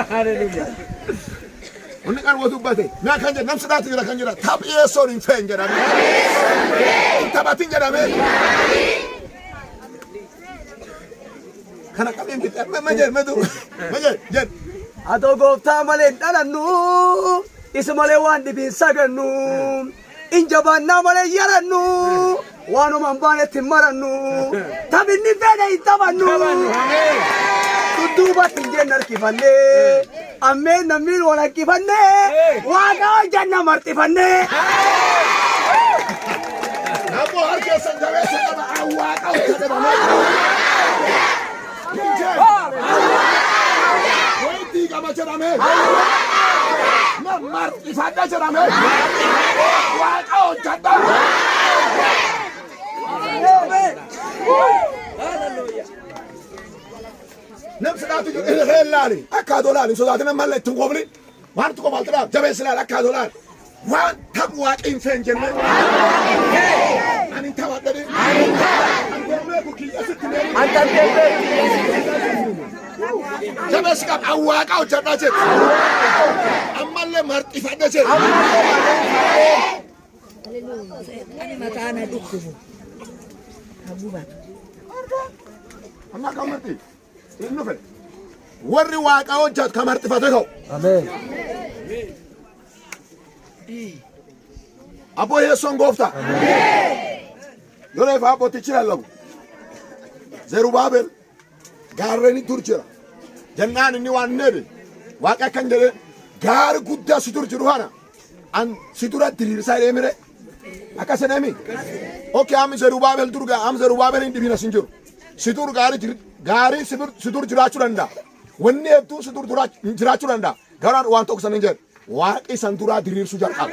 Hallelujah. Onni kan wotu bate. Na kan je nam sadati jira kan jira. Tab yeso in fen jira. Tabatin jira me. Kana kamin bit. Majer medu. Majer jen. Atoo gooftaa malee hin dhalannu isa malee waan dhibiin sagannu in jabaannaa malee yarannu waanuma hin baanetti hin marannu taphinni fedhe hin taphannu dudduubatti hin jenne harkifannee ammeen nammiin wal harkifannee waaqa hojjanna marxifannee. Namo harkeessan jabeessa qaba waaqa hojjanna. Tiga macam apa? Namar ifada macam apa? Wakau jatuh. Nam sedang tu lari. Akadolar. Sudah tu nama letung kau beli. Mana tu kau balik terap? Jawab selar akadolar. Wan tak wak infenjen. Anin tawat tadi. Antar tempe. Jabes kap awak kau jatuh je. Amal mart ifada je. Ini mata anak itu. Kabubat. Anak kau mati. Ini apa? Warri wak kau jatuh kamar ifada kau. Amen. Apo Yeson gofta. Dole fa apo tichira lagu. Zerubabel garreni turchira. Jangan ni wan nebe. Waka kangere gar gudda sutur juruhana. An situra dirir sai emire. Akasene mi. Okay am Zerubabel durga am Zerubabel indi bina sinjur. Situr gari situr jirachuranda. Wenne tu situr jirachuranda. Garan wan tok sanenjer. Waqi santura dirir sujar